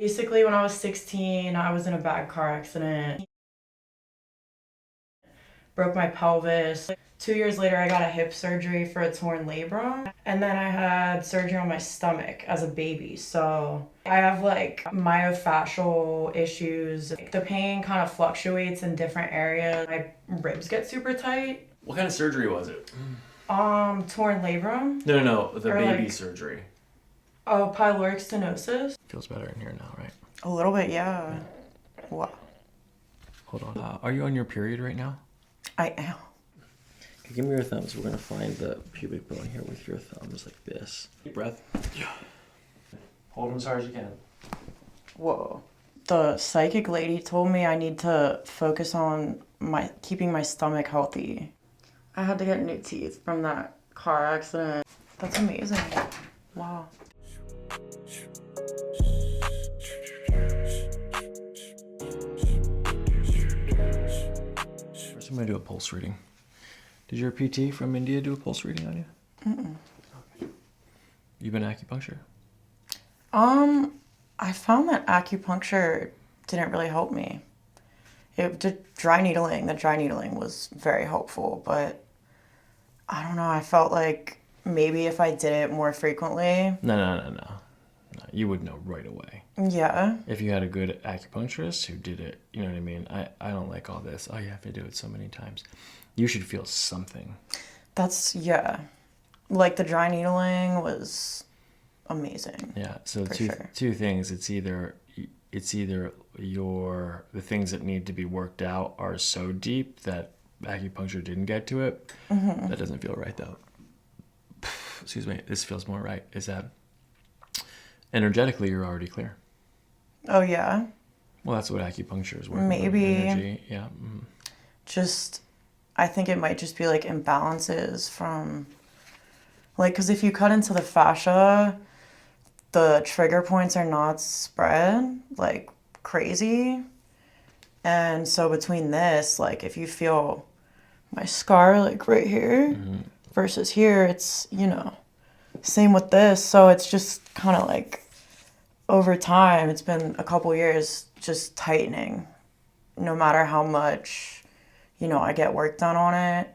Basically, when I was 16, I was in a bad car accident. Broke my pelvis. 2 years later, I got a hip surgery for a torn labrum. And then I had surgery on my stomach as a baby. So I have like myofascial issues. The pain kind of fluctuates in different areas. My ribs get super tight. What kind of surgery was it? Torn labrum. No, the Or baby like- surgery. Oh, pyloric stenosis. Feels better in here now, right? A little bit, yeah. Wow. Hold on. Are you on your period right now? I am. Okay, give me your thumbs. We're gonna find the pubic bone here with your thumbs like this. Deep breath. Yeah. Hold them as hard as you can. Whoa. The psychic lady told me I need to focus on keeping my stomach healthy. I had to get new teeth from that car accident. That's amazing. Wow. First, I'm gonna do a pulse reading. Did your PT from India do a pulse reading on you? Okay. You been acupuncture? I found that acupuncture didn't really help me. The dry needling was very helpful, but I don't know, I felt like maybe if I did it more frequently. No. You would know right away. Yeah. If you had a good acupuncturist who did it, you know what I mean? I don't like all this. Oh, you have to do it so many times. You should feel something. Yeah. Like the dry needling was amazing. Yeah. So For two sure. two things. It's either the things that need to be worked out are so deep that acupuncture didn't get to it. Mm-hmm. That doesn't feel right though. Excuse me. This feels more right. Is that energetically you're already clear? Oh, yeah? Well, that's what acupuncture is working with. Maybe. Energy. Yeah. Mm. I think it might just be like imbalances from, like, because if you cut into the fascia, the trigger points are not spread like crazy. And so between this, like, if you feel my scar, like right here versus here, it's, same with this. So it's just kind of like over time, it's been a couple years just tightening. No matter how much, I get work done on it,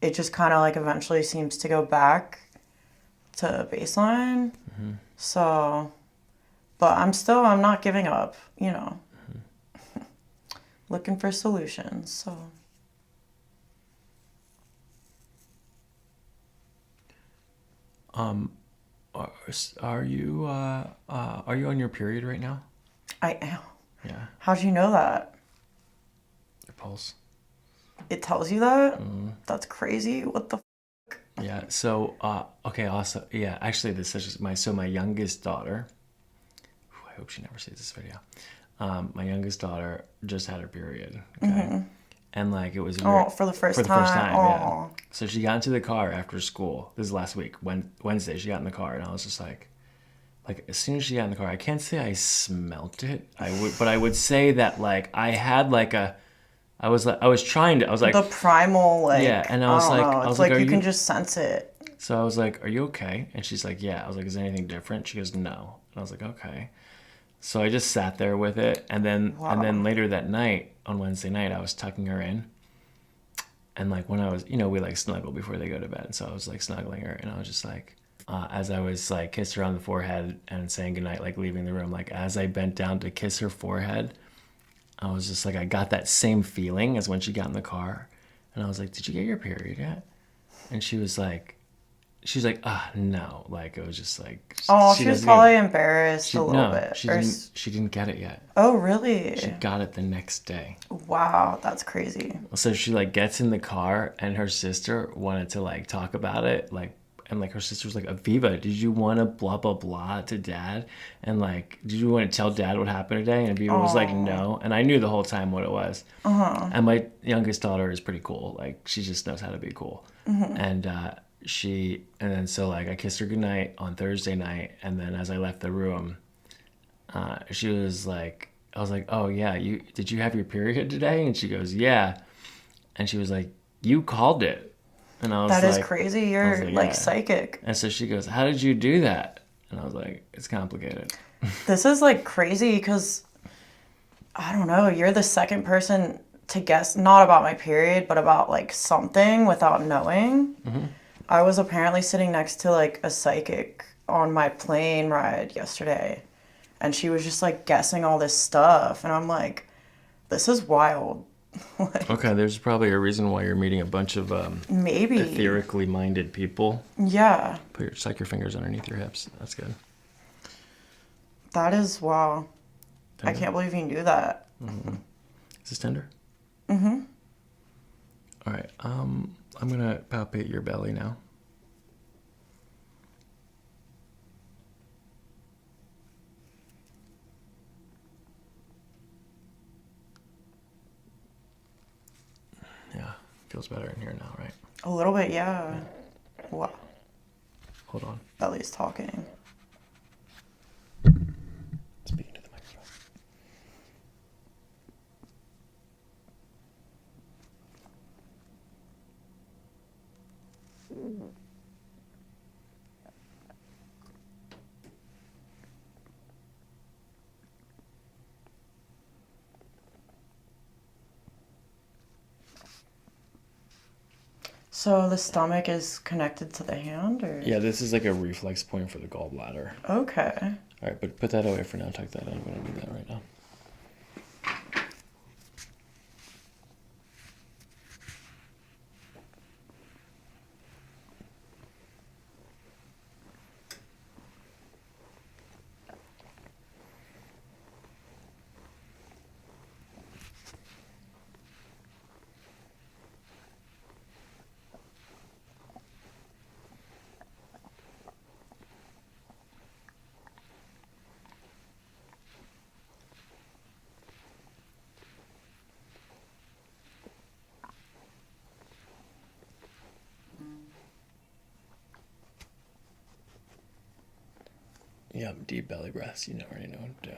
it just kind of like eventually seems to go back to baseline. Mm-hmm. So, but I'm not giving up, looking for solutions. So. Are you on your period right now? I am. Yeah. How'd you know that? Your pulse. It tells you that? That's crazy. What the Yeah. So, okay. Also, yeah. Actually, this is just my youngest daughter. I hope she never sees this video. My youngest daughter just had her period. Okay. Mm-hmm. And like it was for the first time. Yeah. So she got into the car after school. This is last week, Wednesday. She got in the car, and I was just like as soon as she got in the car, I can't say I smelt it. But I would say that like I had like I was like the primal yeah, and I was like, know. It's like you can just sense it. So I was like, "Are you okay?" And she's like, "Yeah." I was like, "Is there anything different?" She goes, "No." And I was like, "Okay." So I just sat there with it, and then later that night, on Wednesday night, I was tucking her in, and like when I was, we like snuggle before they go to bed, and so I was like snuggling her, and I was just like, as I was like kissed her on the forehead and saying goodnight, like leaving the room, like as I bent down to kiss her forehead, I was just like, I got that same feeling as when she got in the car, and I was like, "Did you get your period yet?" And she was like, no. Like, it was just like... she was probably embarrassed a little bit. She didn't get it yet. Oh, really? She got it the next day. Wow, that's crazy. So she, like, gets in the car, and her sister wanted to, like, talk about it. Like, and, like, her sister was like, "Aviva, did you want to blah, blah, blah to Dad? And, like, did you want to tell Dad what happened today?" And Aviva was like, "No." And I knew the whole time what it was. Uh-huh. And my youngest daughter is pretty cool. Like, she just knows how to be cool. Mm-hmm. And then so like I kissed her goodnight on Thursday night, and then as I left the room, she was like, I was like, "Oh yeah, did you have your period today?" And she goes, "Yeah." And she was like, "You called it." And I was That is crazy. You're like psychic. And so she goes, "How did you do that?" And I was like, "It's complicated." This is like crazy because I don't know, you're the second person to guess, not about my period, but about like something without knowing. I was apparently sitting next to like a psychic on my plane ride yesterday, and she was just like guessing all this stuff, and I'm like, this is wild. Like, Okay, there's probably a reason why you're meeting a bunch of maybe. etherically minded people. Yeah, Suck your fingers underneath your hips. That's good. that is wow. I Tender? can't believe you knew that. Is this tender? Mm-hmm. All right. I'm gonna palpate your belly now. Yeah, feels better in here now, right? A little bit, yeah. Wow, Hold on. Belly's talking. Speaking to the microphone. So the stomach is connected to the hand, or? Yeah, this is like a reflex point for the gallbladder. Okay. All right, but put that away for now. Tuck that in. I'm gonna do that right now. Yeah, deep belly breaths. You already know what to do.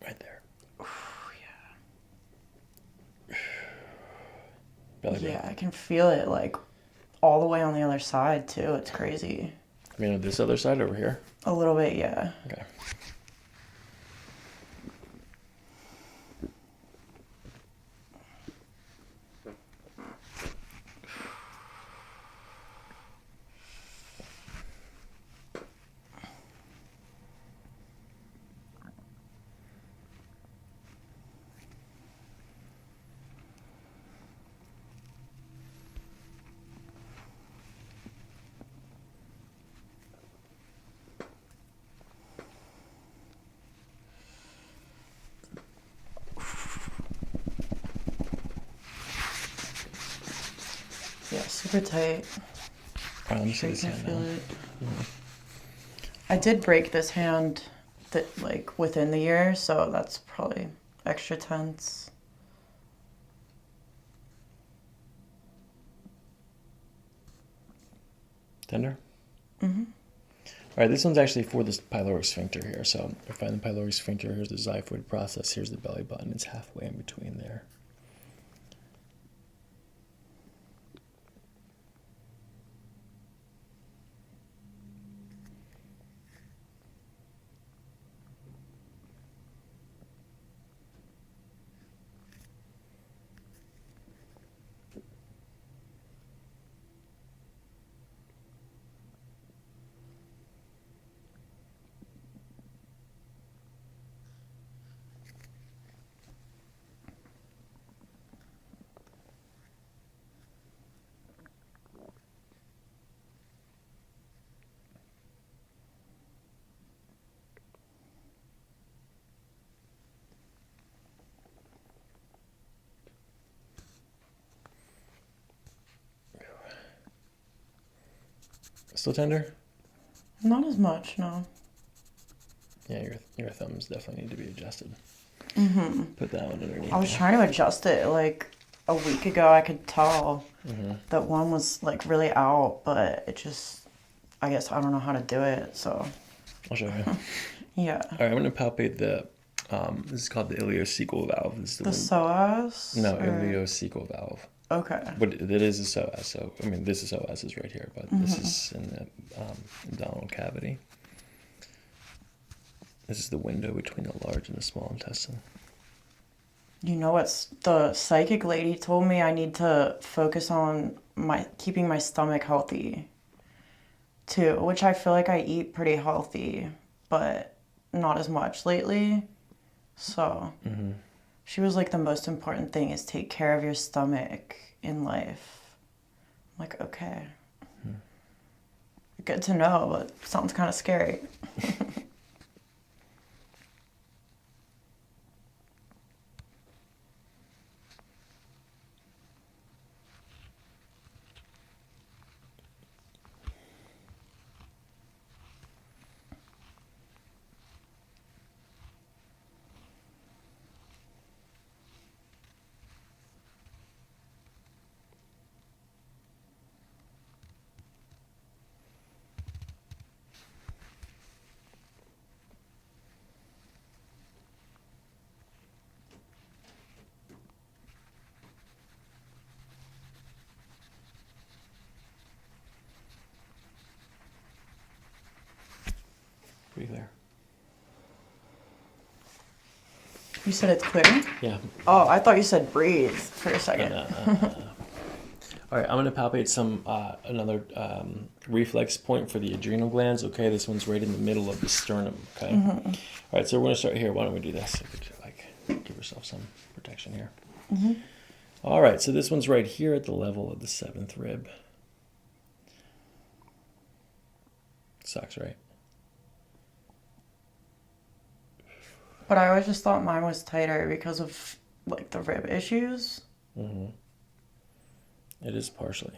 Right there. Belly breath. Yeah, I can feel it like all the way on the other side too. It's crazy. You know this other side over here? A little bit, yeah. Okay. Yeah, super tight. All right, let me see Sure you this can hand feel now. it. I did break this hand that like within the year, so that's probably extra tense. Tender? Mm-hmm. All right, this one's actually for this pyloric sphincter here. So I find the pyloric sphincter. Here's the xiphoid process. Here's the belly button. It's halfway in between there. Still tender? Not as much, no. Yeah, your thumbs definitely need to be adjusted. Mm-hmm. Put that one underneath. I was trying to adjust it like a week ago. I could tell that one was like really out, but it just, I guess I don't know how to do it, so. I'll show you. Yeah. All right, I'm going to palpate the, this is called the ileocecal valve. This is The one. psoas? No, or- ileocecal valve. Okay. But it is a psoas. So, I mean, this is psoas is right here, but this is in the abdominal cavity. This is the window between the large and the small intestine. You know what? The psychic lady told me I need to focus on keeping my stomach healthy too, which I feel like I eat pretty healthy, but not as much lately. So she was like, the most important thing is take care of your stomach in life. I'm like, okay. Good to know, but sounds kind of scary. Breathe there. You said it's clear? Yeah. Oh, I thought you said breathe for a second. All right, I'm gonna palpate some another reflex point for the adrenal glands. Okay, this one's right in the middle of the sternum. Okay. All right, so we're gonna start here. Why don't we do this? So you could, like, give yourself some protection here. All right, so this one's right here at the level of the 7th rib. Sucks, right? But I always just thought mine was tighter because of like the rib issues. It is partially.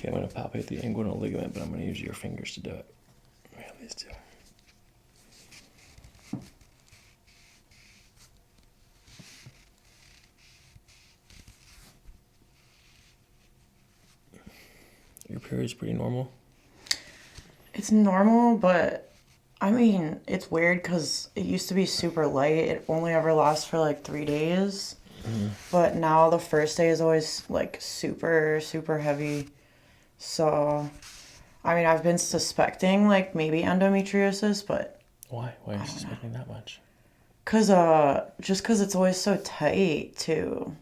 Okay, I'm going to palpate the inguinal ligament, but I'm going to use your fingers to do it. We have these two. Your period's pretty normal? It's normal, but I mean, it's weird because it used to be super light. It only ever lasts for like 3 days. But now the first day is always like super, super heavy. So, I mean, I've been suspecting like maybe endometriosis, but Why? Why are you suspecting that much? just because it's always so tight too.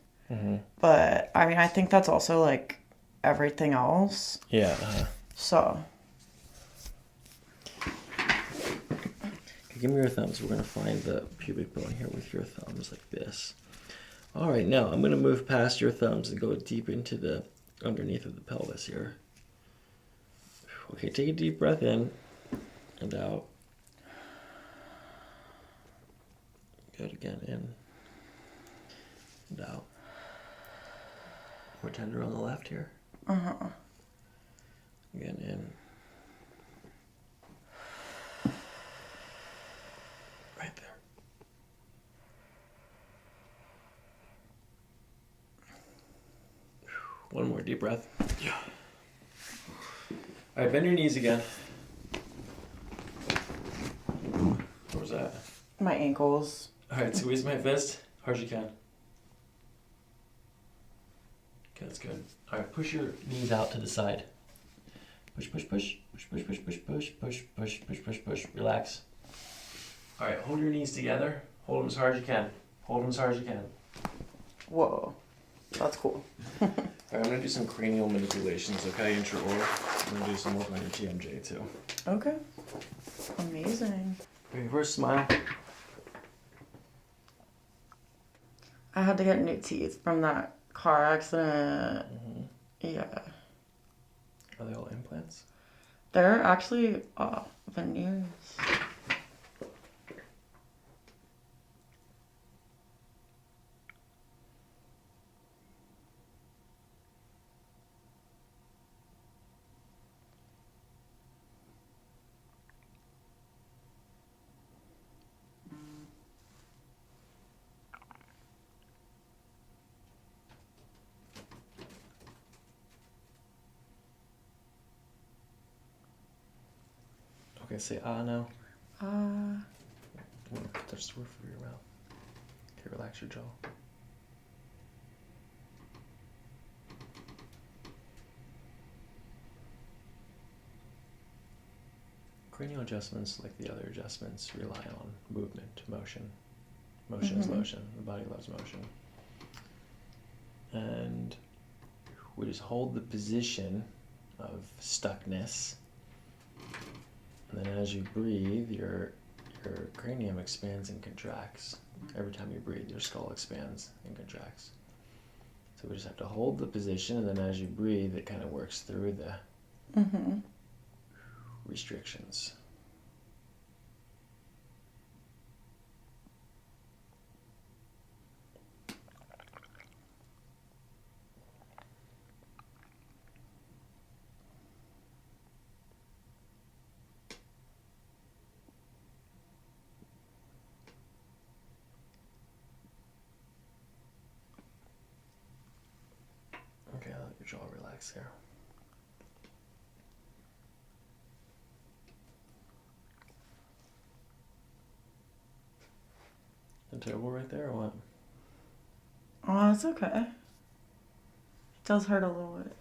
But I mean, I think that's also like everything else. Yeah. So, Okay, give me your thumbs. We're going to find the pubic bone here with your thumbs like this. All right, now I'm going to move past your thumbs and go deep into the underneath of the pelvis here. Okay, take a deep breath in and out. Good, again, in and out. More tender on the left here. Again, in. Right there. One more deep breath. Yeah. All right, bend your knees again. What was that? my ankles. All right, squeeze my fist hard as you can. Okay, that's good. All right, push your knees out to the side. Push, push, push, push, push, push, push, push, push, push, push, push, push. Relax. All right, hold your knees together. Hold them as hard as you can. Hold them as hard as you can. Whoa, that's cool. All right, I'm gonna do some cranial manipulations, okay, intraoral. I'm gonna do some work on your TMJ too. Okay. Amazing. Okay, first smile. I had to get new teeth from that car accident. Mm-hmm. Yeah. Are they all implants? They're actually veneers. Okay, say ah now. Uh, Touch the roof of your mouth. Okay, relax your jaw. Cranial adjustments, like the other adjustments, rely on movement, motion. Motion is motion. The body loves motion. And we just hold the position of stuckness. And then as you breathe, your cranium expands and contracts. Every time you breathe, your skull expands and contracts. So we just have to hold the position, and then as you breathe, it kind of works through the restrictions. Okay, I'll let your jaw relax there. Is it terrible right there or what? oh, it's okay. It does hurt a little bit.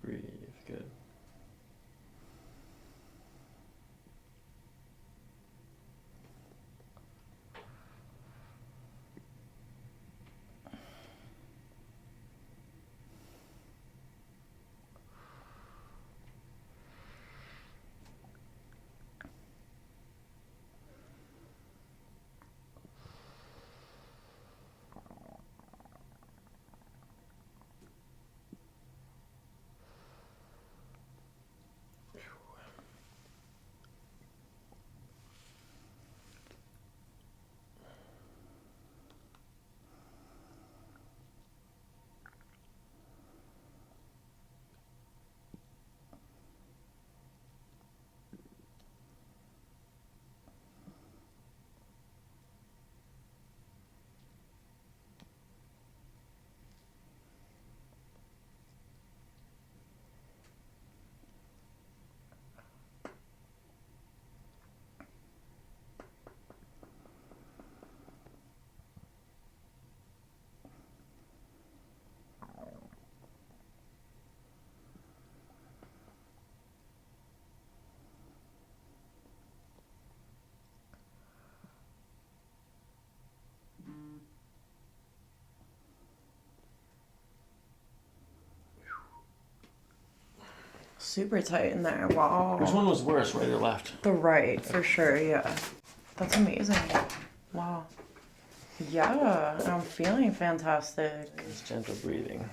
Breathe, good. Super tight in there. Wow. Which one was worse, right or left? The right, for sure, yeah. That's amazing. Wow. Yeah, I'm feeling fantastic. Just gentle breathing.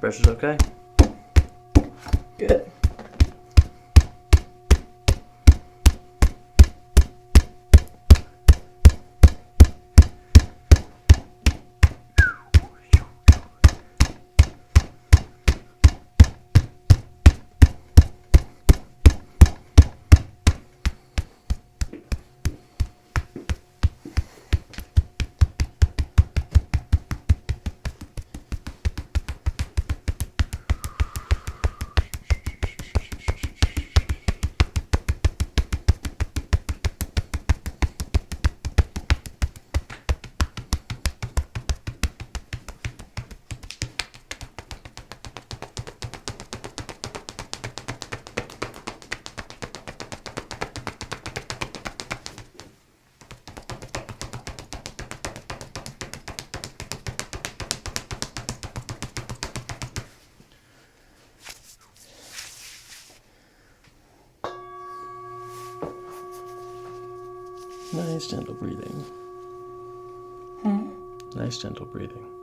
Pressure's okay? Good. Nice gentle breathing. Nice gentle breathing.